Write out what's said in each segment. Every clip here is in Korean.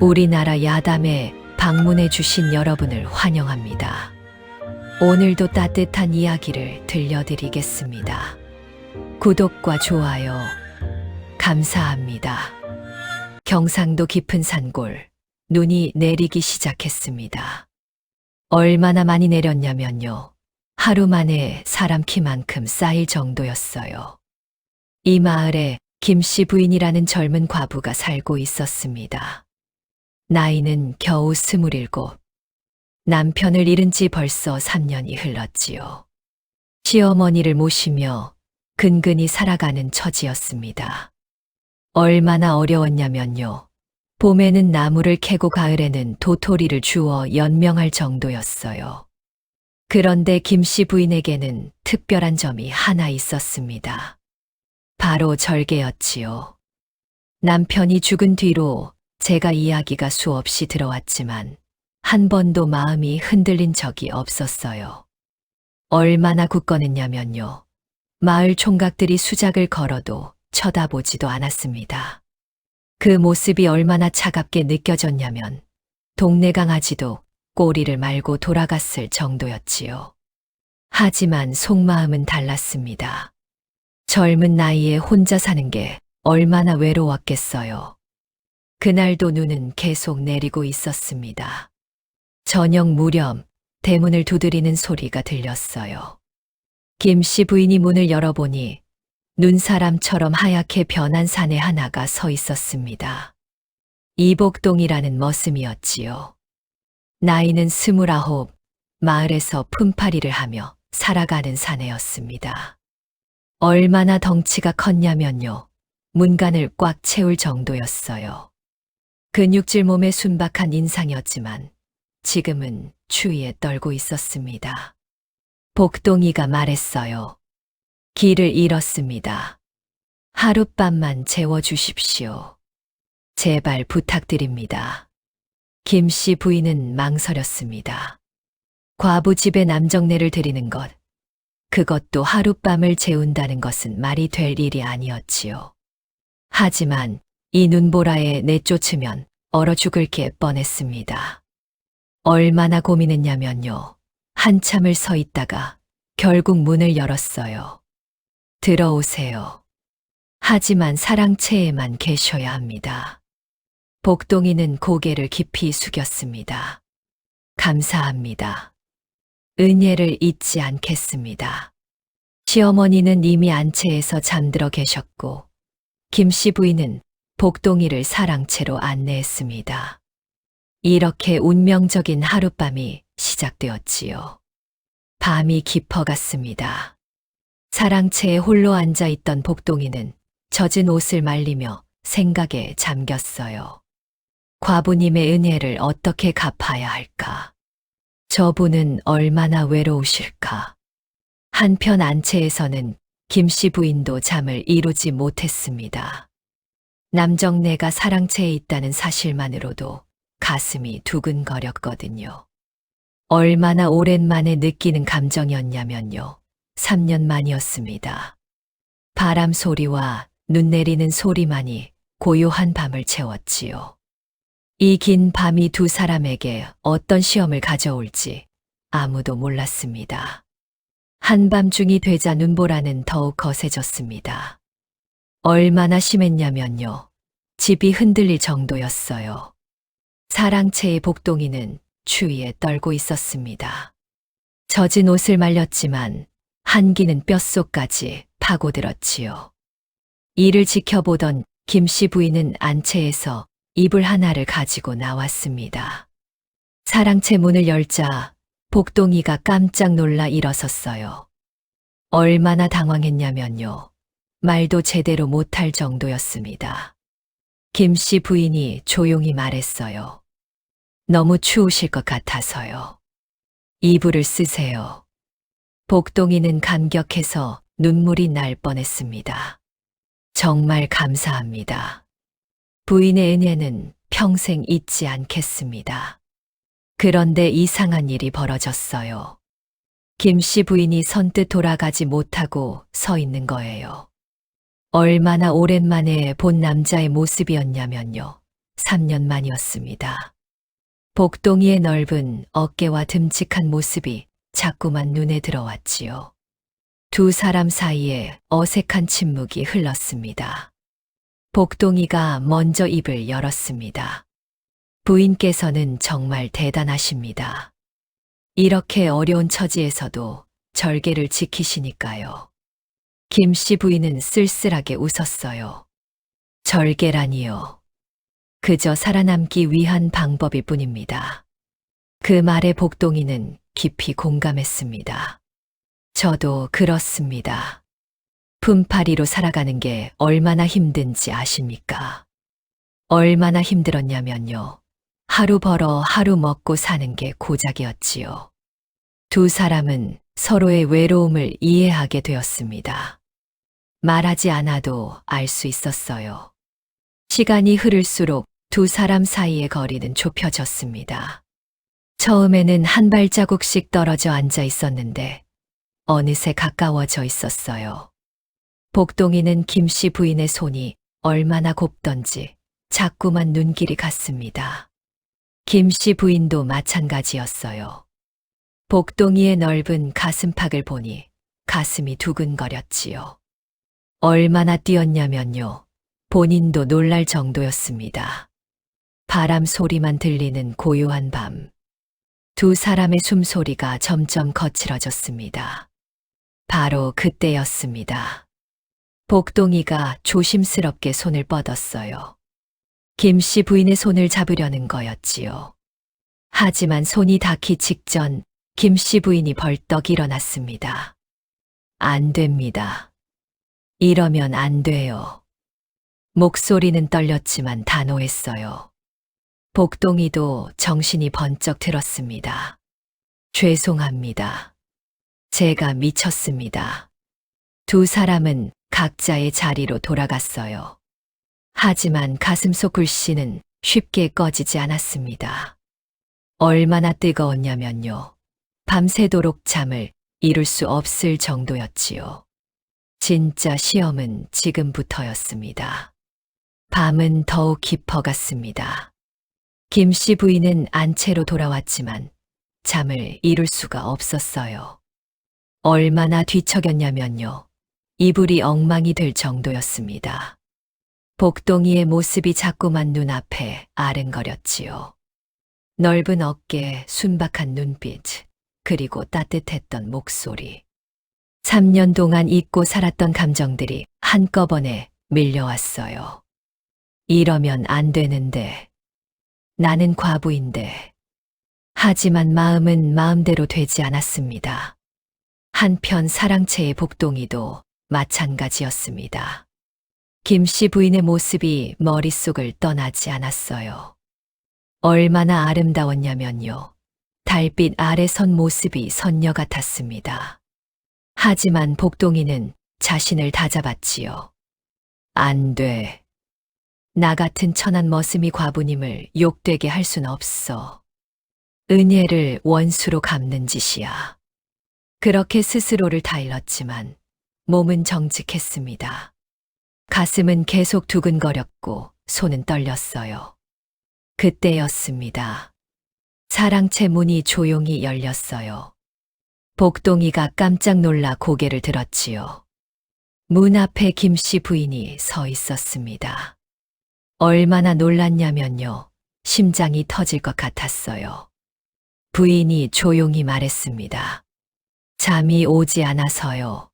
우리나라 야담에 방문해 주신 여러분을 환영합니다. 오늘도 따뜻한 이야기를 들려드리겠습니다. 구독과 좋아요 감사합니다. 경상도 깊은 산골, 눈이 내리기 시작했습니다. 얼마나 많이 내렸냐면요. 하루 만에 사람 키만큼 쌓일 정도였어요. 이 마을에 김씨 부인이라는 젊은 과부가 살고 있었습니다. 나이는 겨우 27. 남편을 잃은 지 벌써 3년이 흘렀지요. 시어머니를 모시며 근근히 살아가는 처지였습니다. 얼마나 어려웠냐면요. 봄에는 나무를 캐고 가을에는 도토리를 주워 연명할 정도였어요. 그런데 김씨 부인에게는 특별한 점이 하나 있었습니다. 바로 절개였지요. 남편이 죽은 뒤로 제가 이야기가 수없이 들어왔지만 한 번도 마음이 흔들린 적이 없었어요. 얼마나 굳건했냐면요. 마을 총각들이 수작을 걸어도 쳐다보지도 않았습니다. 그 모습이 얼마나 차갑게 느껴졌냐면 동네 강아지도 꼬리를 말고 돌아갔을 정도였지요. 하지만 속마음은 달랐습니다. 젊은 나이에 혼자 사는 게 얼마나 외로웠겠어요. 그날도 눈은 계속 내리고 있었습니다. 저녁 무렵 대문을 두드리는 소리가 들렸어요. 김씨 부인이 문을 열어보니 눈사람처럼 하얗게 변한 사내 하나가 서 있었습니다. 이복동이라는 머슴이었지요. 나이는 29, 마을에서 품팔이를 하며 살아가는 사내였습니다. 얼마나 덩치가 컸냐면요. 문간을 꽉 채울 정도였어요. 근육질 몸에 순박한 인상이었지만 지금은 추위에 떨고 있었습니다. 복동이가 말했어요. 길을 잃었습니다. 하룻밤만 재워주십시오. 제발 부탁드립니다. 김씨 부인은 망설였습니다. 과부 집에 남정네를 드리는 것, 그것도 하룻밤을 재운다는 것은 말이 될 일이 아니었지요. 하지만 이 눈보라에 내쫓으면 얼어 죽을 게 뻔했습니다. 얼마나 고민했냐면요. 한참을 서 있다가 결국 문을 열었어요. 들어오세요. 하지만 사랑채에만 계셔야 합니다. 복동이는 고개를 깊이 숙였습니다. 감사합니다. 은혜를 잊지 않겠습니다. 시어머니는 이미 안채에서 잠들어 계셨고 김씨 부인은 복동이를 사랑채로 안내했습니다. 이렇게 운명적인 하룻밤이 시작되었지요. 밤이 깊어갔습니다. 사랑채에 홀로 앉아 있던 복동이는 젖은 옷을 말리며 생각에 잠겼어요. 과부님의 은혜를 어떻게 갚아야 할까? 저분은 얼마나 외로우실까? 한편 안채에서는 김씨 부인도 잠을 이루지 못했습니다. 남정네가 사랑채에 있다는 사실만으로도 가슴이 두근거렸거든요. 얼마나 오랜만에 느끼는 감정이었냐면요. 3년 만이었습니다. 바람 소리와 눈 내리는 소리만이 고요한 밤을 채웠지요. 이 긴 밤이 두 사람에게 어떤 시험을 가져올지 아무도 몰랐습니다. 한밤중이 되자 눈보라는 더욱 거세졌습니다. 얼마나 심했냐면요. 집이 흔들릴 정도였어요. 사랑채의 복동이는 추위에 떨고 있었습니다. 젖은 옷을 말렸지만 한기는 뼛속까지 파고들었지요. 이를 지켜보던 김씨 부인은 안채에서 이불 하나를 가지고 나왔습니다. 사랑채 문을 열자 복동이가 깜짝 놀라 일어섰어요. 얼마나 당황했냐면요. 말도 제대로 못할 정도였습니다. 김씨 부인이 조용히 말했어요. 너무 추우실 것 같아서요. 이불을 쓰세요. 복동이는 감격해서 눈물이 날 뻔했습니다. 정말 감사합니다. 부인의 은혜는 평생 잊지 않겠습니다. 그런데 이상한 일이 벌어졌어요. 김씨 부인이 선뜻 돌아가지 못하고 서 있는 거예요. 얼마나 오랜만에 본 남자의 모습이었냐면요. 3년 만이었습니다. 복동이의 넓은 어깨와 듬직한 모습이 자꾸만 눈에 들어왔지요. 두 사람 사이에 어색한 침묵이 흘렀습니다. 복동이가 먼저 입을 열었습니다. 부인께서는 정말 대단하십니다. 이렇게 어려운 처지에서도 절개를 지키시니까요. 김씨 부인은 쓸쓸하게 웃었어요. 절개라니요. 그저 살아남기 위한 방법일 뿐입니다. 그 말에 복동이는 깊이 공감했습니다. 저도 그렇습니다. 품팔이로 살아가는 게 얼마나 힘든지 아십니까? 얼마나 힘들었냐면요. 하루 벌어 하루 먹고 사는 게 고작이었지요. 두 사람은 서로의 외로움을 이해하게 되었습니다. 말하지 않아도 알 수 있었어요. 시간이 흐를수록 두 사람 사이의 거리는 좁혀졌습니다. 처음에는 한 발자국씩 떨어져 앉아 있었는데 어느새 가까워져 있었어요. 복동이는 김씨 부인의 손이 얼마나 곱던지 자꾸만 눈길이 갔습니다. 김씨 부인도 마찬가지였어요. 복동이의 넓은 가슴팍을 보니 가슴이 두근거렸지요. 얼마나 뛰었냐면요. 본인도 놀랄 정도였습니다. 바람 소리만 들리는 고요한 밤. 두 사람의 숨소리가 점점 거칠어졌습니다. 바로 그때였습니다. 복동이가 조심스럽게 손을 뻗었어요. 김씨 부인의 손을 잡으려는 거였지요. 하지만 손이 닿기 직전 김씨 부인이 벌떡 일어났습니다. 안 됩니다. 이러면 안 돼요. 목소리는 떨렸지만 단호했어요. 복동이도 정신이 번쩍 들었습니다. 죄송합니다. 제가 미쳤습니다. 두 사람은 각자의 자리로 돌아갔어요. 하지만 가슴속 불씨는 쉽게 꺼지지 않았습니다. 얼마나 뜨거웠냐면요. 밤새도록 잠을 이룰 수 없을 정도였지요. 진짜 시험은 지금부터였습니다. 밤은 더욱 깊어갔습니다. 김씨 부인은 안채로 돌아왔지만 잠을 이룰 수가 없었어요. 얼마나 뒤척였냐면요. 이불이 엉망이 될 정도였습니다. 복동이의 모습이 자꾸만 눈앞에 아른거렸지요. 넓은 어깨, 순박한 눈빛, 그리고 따뜻했던 목소리. 3년 동안 잊고 살았던 감정들이 한꺼번에 밀려왔어요. 이러면 안 되는데. 나는 과부인데. 하지만 마음은 마음대로 되지 않았습니다. 한편 사랑채의 복동이도 마찬가지였습니다. 김씨 부인의 모습이 머릿속을 떠나지 않았어요. 얼마나 아름다웠냐면요. 달빛 아래 선 모습이 선녀 같았습니다. 하지만 복동이는 자신을 다잡았지요. 안 돼. 나 같은 천한 머슴이 과부님을 욕되게 할 순 없어. 은혜를 원수로 갚는 짓이야. 그렇게 스스로를 다일렀지만 몸은 정직했습니다. 가슴은 계속 두근거렸고 손은 떨렸어요. 그때였습니다. 사랑채 문이 조용히 열렸어요. 복동이가 깜짝 놀라 고개를 들었지요. 문 앞에 김씨 부인이 서 있었습니다. 얼마나 놀랐냐면요. 심장이 터질 것 같았어요. 부인이 조용히 말했습니다. 잠이 오지 않아서요.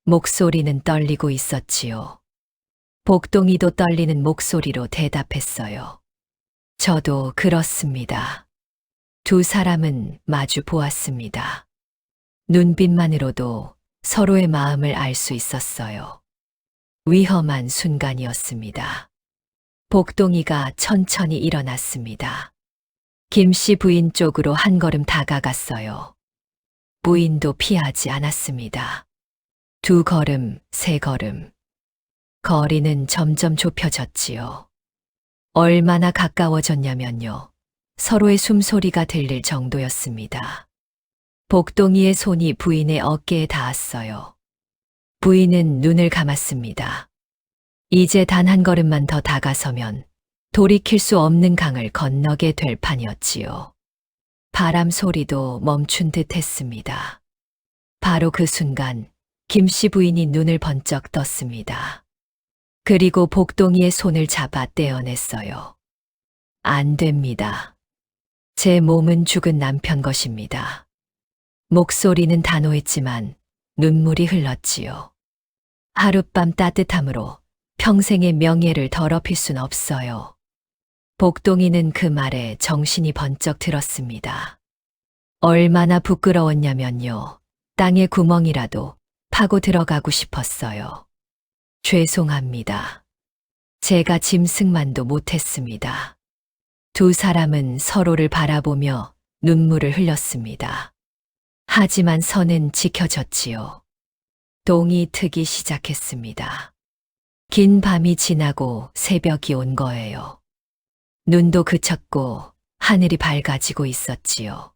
목소리는 떨리고 있었지요. 복동이도 떨리는 목소리로 대답했어요. 저도 그렇습니다. 두 사람은 마주 보았습니다. 눈빛만으로도 서로의 마음을 알 수 있었어요. 위험한 순간이었습니다. 복동이가 천천히 일어났습니다. 김씨 부인 쪽으로 한 걸음 다가갔어요. 부인도 피하지 않았습니다. 두 걸음, 세 걸음. 거리는 점점 좁혀졌지요. 얼마나 가까워졌냐면요. 서로의 숨소리가 들릴 정도였습니다. 복동이의 손이 부인의 어깨에 닿았어요. 부인은 눈을 감았습니다. 이제 단 한 걸음만 더 다가서면 돌이킬 수 없는 강을 건너게 될 판이었지요. 바람 소리도 멈춘 듯 했습니다. 바로 그 순간 김씨 부인이 눈을 번쩍 떴습니다. 그리고 복동이의 손을 잡아 떼어냈어요. 안 됩니다. 제 몸은 죽은 남편 것입니다. 목소리는 단호했지만 눈물이 흘렀지요. 하룻밤 따뜻함으로 평생의 명예를 더럽힐 순 없어요. 복동이는 그 말에 정신이 번쩍 들었습니다. 얼마나 부끄러웠냐면요. 땅에 구멍이라도 파고 들어가고 싶었어요. 죄송합니다. 제가 짐승만도 못했습니다. 두 사람은 서로를 바라보며 눈물을 흘렸습니다. 하지만 선은 지켜졌지요. 동이 트기 시작했습니다. 긴 밤이 지나고 새벽이 온 거예요. 눈도 그쳤고 하늘이 밝아지고 있었지요.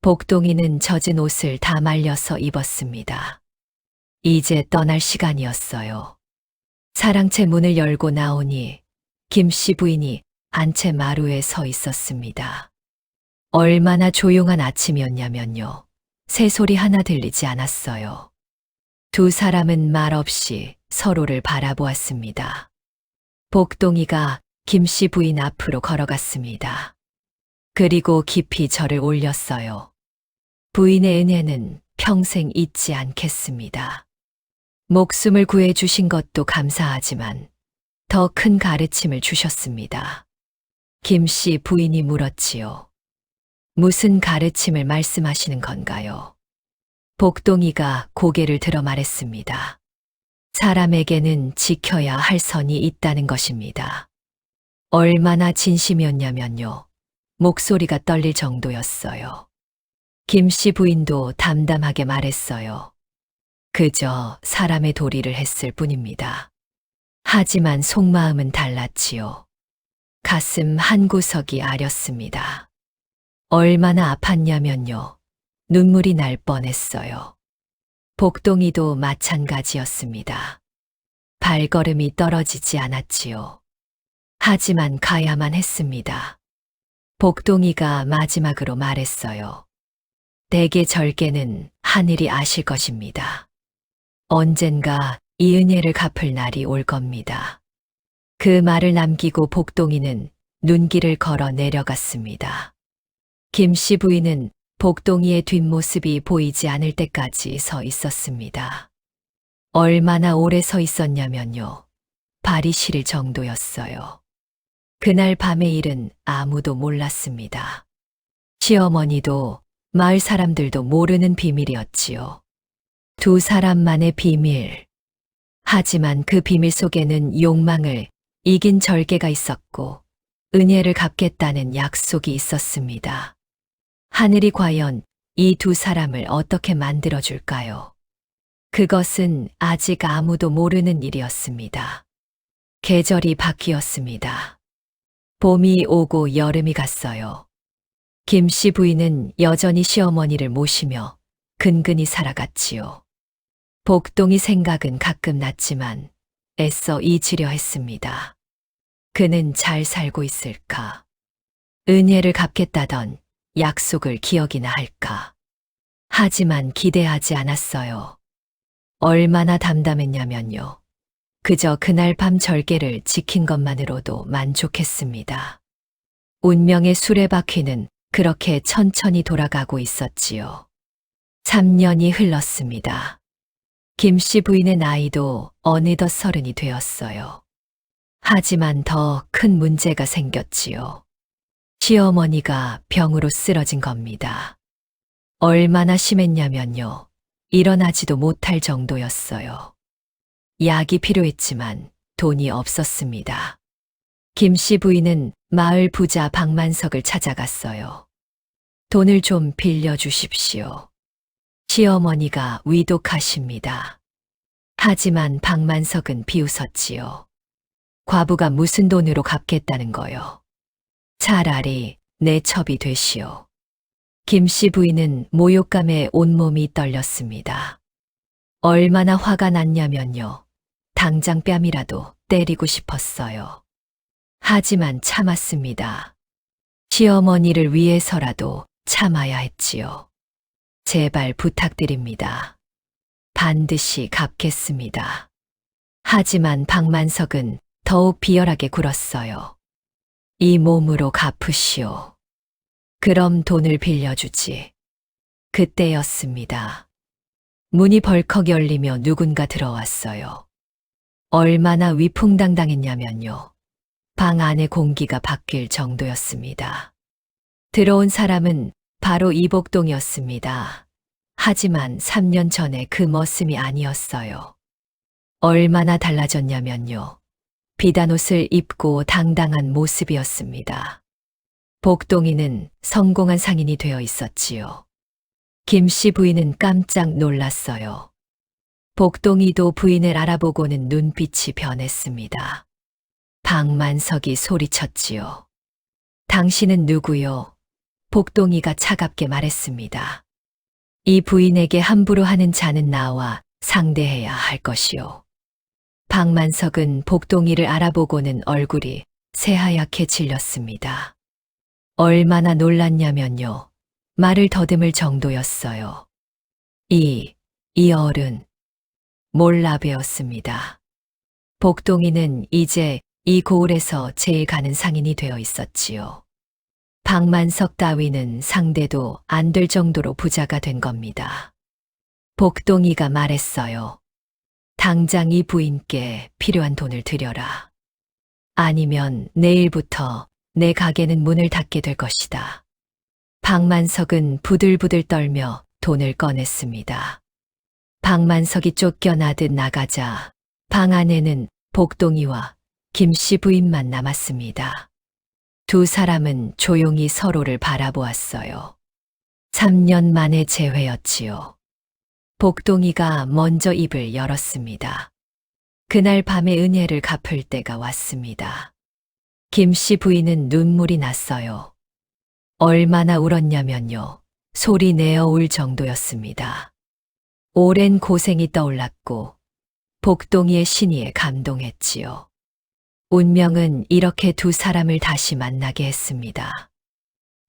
복동이는 젖은 옷을 다 말려서 입었습니다. 이제 떠날 시간이었어요. 사랑채 문을 열고 나오니 김씨 부인이 안채 마루에 서 있었습니다. 얼마나 조용한 아침이었냐면요. 새소리 하나 들리지 않았어요. 두 사람은 말없이 서로를 바라보았습니다. 복동이가 김씨 부인 앞으로 걸어갔습니다. 그리고 깊이 절을 올렸어요. 부인의 은혜는 평생 잊지 않겠습니다. 목숨을 구해주신 것도 감사하지만 더 큰 가르침을 주셨습니다. 김씨 부인이 물었지요. 무슨 가르침을 말씀하시는 건가요? 복동이가 고개를 들어 말했습니다. 사람에게는 지켜야 할 선이 있다는 것입니다. 얼마나 진심이었냐면요. 목소리가 떨릴 정도였어요. 김씨 부인도 담담하게 말했어요. 그저 사람의 도리를 했을 뿐입니다. 하지만 속마음은 달랐지요. 가슴 한구석이 아렸습니다. 얼마나 아팠냐면요. 눈물이 날 뻔했어요. 복동이도 마찬가지였습니다. 발걸음이 떨어지지 않았지요. 하지만 가야만 했습니다. 복동이가 마지막으로 말했어요. 대개 절개는 하늘이 아실 것입니다. 언젠가 이 은혜를 갚을 날이 올 겁니다. 그 말을 남기고 복동이는 눈길을 걸어 내려갔습니다. 김씨 부인은 복동이의 뒷모습이 보이지 않을 때까지 서 있었습니다. 얼마나 오래 서 있었냐면요. 발이 시릴 정도였어요. 그날 밤의 일은 아무도 몰랐습니다. 시어머니도 마을 사람들도 모르는 비밀이었지요. 두 사람만의 비밀. 하지만 그 비밀 속에는 욕망을 이긴 절개가 있었고 은혜를 갚겠다는 약속이 있었습니다. 하늘이 과연 이 두 사람을 어떻게 만들어줄까요? 그것은 아직 아무도 모르는 일이었습니다. 계절이 바뀌었습니다. 봄이 오고 여름이 갔어요. 김씨 부인은 여전히 시어머니를 모시며 근근히 살아갔지요. 복동이 생각은 가끔 났지만 애써 잊으려 했습니다. 그는 잘 살고 있을까? 은혜를 갚겠다던 약속을 기억이나 할까? 하지만 기대하지 않았어요. 얼마나 담담했냐면요. 그저 그날 밤 절개를 지킨 것만으로도 만족했습니다. 운명의 수레바퀴는 그렇게 천천히 돌아가고 있었지요. 3년이 흘렀습니다. 김씨 부인의 나이도 어느덧 30이 되었어요. 하지만 더 큰 문제가 생겼지요. 시어머니가 병으로 쓰러진 겁니다. 얼마나 심했냐면요. 일어나지도 못할 정도였어요. 약이 필요했지만 돈이 없었습니다. 김씨 부인은 마을 부자 박만석을 찾아갔어요. 돈을 좀 빌려주십시오. 시어머니가 위독하십니다. 하지만 박만석은 비웃었지요. 과부가 무슨 돈으로 갚겠다는 거요. 차라리 내 첩이 되시오. 김씨 부인은 모욕감에 온몸이 떨렸습니다. 얼마나 화가 났냐면요. 당장 뺨이라도 때리고 싶었어요. 하지만 참았습니다. 시어머니를 위해서라도 참아야 했지요. 제발 부탁드립니다. 반드시 갚겠습니다. 하지만 박만석은 더욱 비열하게 굴었어요. 이 몸으로 갚으시오. 그럼 돈을 빌려주지. 그때였습니다. 문이 벌컥 열리며 누군가 들어왔어요. 얼마나 위풍당당했냐면요. 방 안의 공기가 바뀔 정도였습니다. 들어온 사람은 바로 이복동이었습니다. 하지만 3년 전에 그 모습이 아니었어요. 얼마나 달라졌냐면요. 비단옷을 입고 당당한 모습이었습니다. 복동이는 성공한 상인이 되어 있었지요. 김씨 부인은 깜짝 놀랐어요. 복동이도 부인을 알아보고는 눈빛이 변했습니다. 박만석이 소리쳤지요. 당신은 누구요? 복동이가 차갑게 말했습니다. 이 부인에게 함부로 하는 자는 나와 상대해야 할 것이요. 박만석은 복동이를 알아보고는 얼굴이 새하얗게 질렸습니다. 얼마나 놀랐냐면요. 말을 더듬을 정도였어요. 이 어른. 몰라 배웠습니다. 복동이는 이제 이 고을에서 제일 가는 상인이 되어 있었지요. 박만석 따위는 상대도 안 될 정도로 부자가 된 겁니다. 복동이가 말했어요. 당장 이 부인께 필요한 돈을 드려라. 아니면 내일부터 내 가게는 문을 닫게 될 것이다. 박만석은 부들부들 떨며 돈을 꺼냈습니다. 박만석이 쫓겨나듯 나가자 방 안에는 복동이와 김씨 부인만 남았습니다. 두 사람은 조용히 서로를 바라보았어요. 3년 만의 재회였지요. 복동이가 먼저 입을 열었습니다. 그날 밤에 은혜를 갚을 때가 왔습니다. 김씨 부인은 눈물이 났어요. 얼마나 울었냐면요. 소리 내어 울 정도였습니다. 오랜 고생이 떠올랐고 복동이의 신의에 감동했지요. 운명은 이렇게 두 사람을 다시 만나게 했습니다.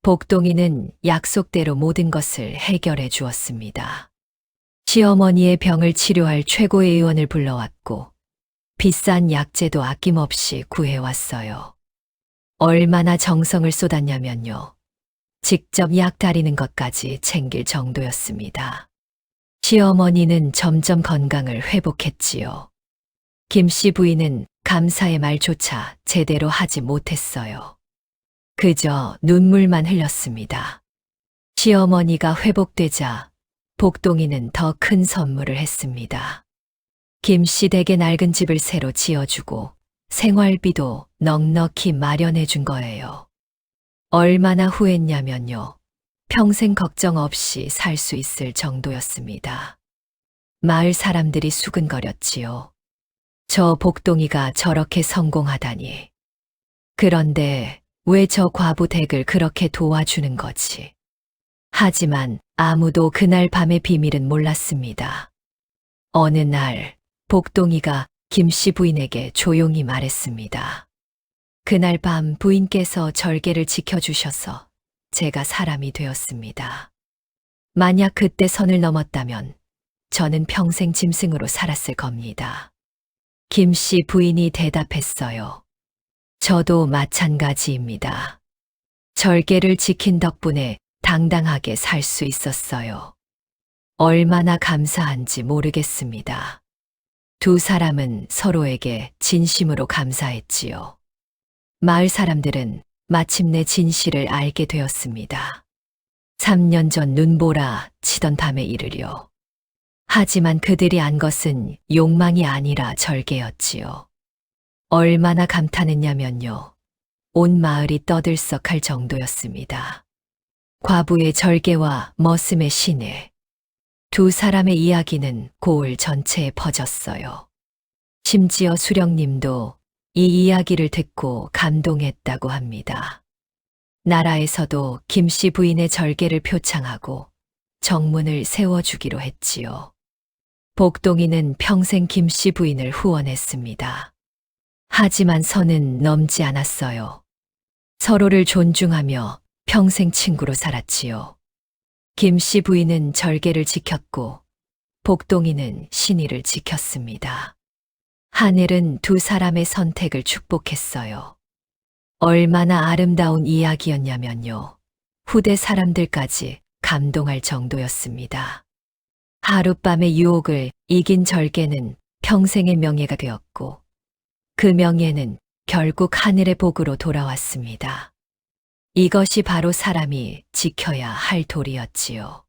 복동이는 약속대로 모든 것을 해결해 주었습니다. 시어머니의 병을 치료할 최고의 의원을 불러왔고 비싼 약재도 아낌없이 구해왔어요. 얼마나 정성을 쏟았냐면요. 직접 약 다리는 것까지 챙길 정도였습니다. 시어머니는 점점 건강을 회복했지요. 김씨 부인은 감사의 말조차 제대로 하지 못했어요. 그저 눈물만 흘렸습니다. 시어머니가 회복되자 복동이는 더 큰 선물을 했습니다. 김씨 댁에 낡은 집을 새로 지어주고 생활비도 넉넉히 마련해 준 거예요. 얼마나 후했냐면요. 평생 걱정 없이 살 수 있을 정도였습니다. 마을 사람들이 수근거렸지요. 저 복동이가 저렇게 성공하다니. 그런데 왜 저 과부 댁을 그렇게 도와주는 거지? 하지만 아무도 그날 밤의 비밀은 몰랐습니다. 어느 날 복동이가 김씨 부인에게 조용히 말했습니다. 그날 밤 부인께서 절개를 지켜주셔서 제가 사람이 되었습니다. 만약 그때 선을 넘었다면 저는 평생 짐승으로 살았을 겁니다. 김씨 부인이 대답했어요. 저도 마찬가지입니다. 절개를 지킨 덕분에 당당하게 살 수 있었어요. 얼마나 감사한지 모르겠습니다. 두 사람은 서로에게 진심으로 감사했지요. 마을 사람들은 마침내 진실을 알게 되었습니다. 3년 전 눈보라 치던 밤에 이르려. 하지만 그들이 안 것은 욕망이 아니라 절개였지요. 얼마나 감탄했냐면요. 온 마을이 떠들썩할 정도였습니다. 과부의 절개와 머슴의 신의 두 사람의 이야기는 고을 전체에 퍼졌어요. 심지어 수령님도 이 이야기를 듣고 감동했다고 합니다. 나라에서도 김씨 부인의 절개를 표창하고 정문을 세워주기로 했지요. 복동이는 평생 김씨 부인을 후원했습니다. 하지만 선은 넘지 않았어요. 서로를 존중하며 평생 친구로 살았지요. 김 씨 부인은 절개를 지켰고 복동이는 신의를 지켰습니다. 하늘은 두 사람의 선택을 축복했어요. 얼마나 아름다운 이야기였냐면요. 후대 사람들까지 감동할 정도였습니다. 하룻밤의 유혹을 이긴 절개는 평생의 명예가 되었고 그 명예는 결국 하늘의 복으로 돌아왔습니다. 이것이 바로 사람이 지켜야 할 도리였지요.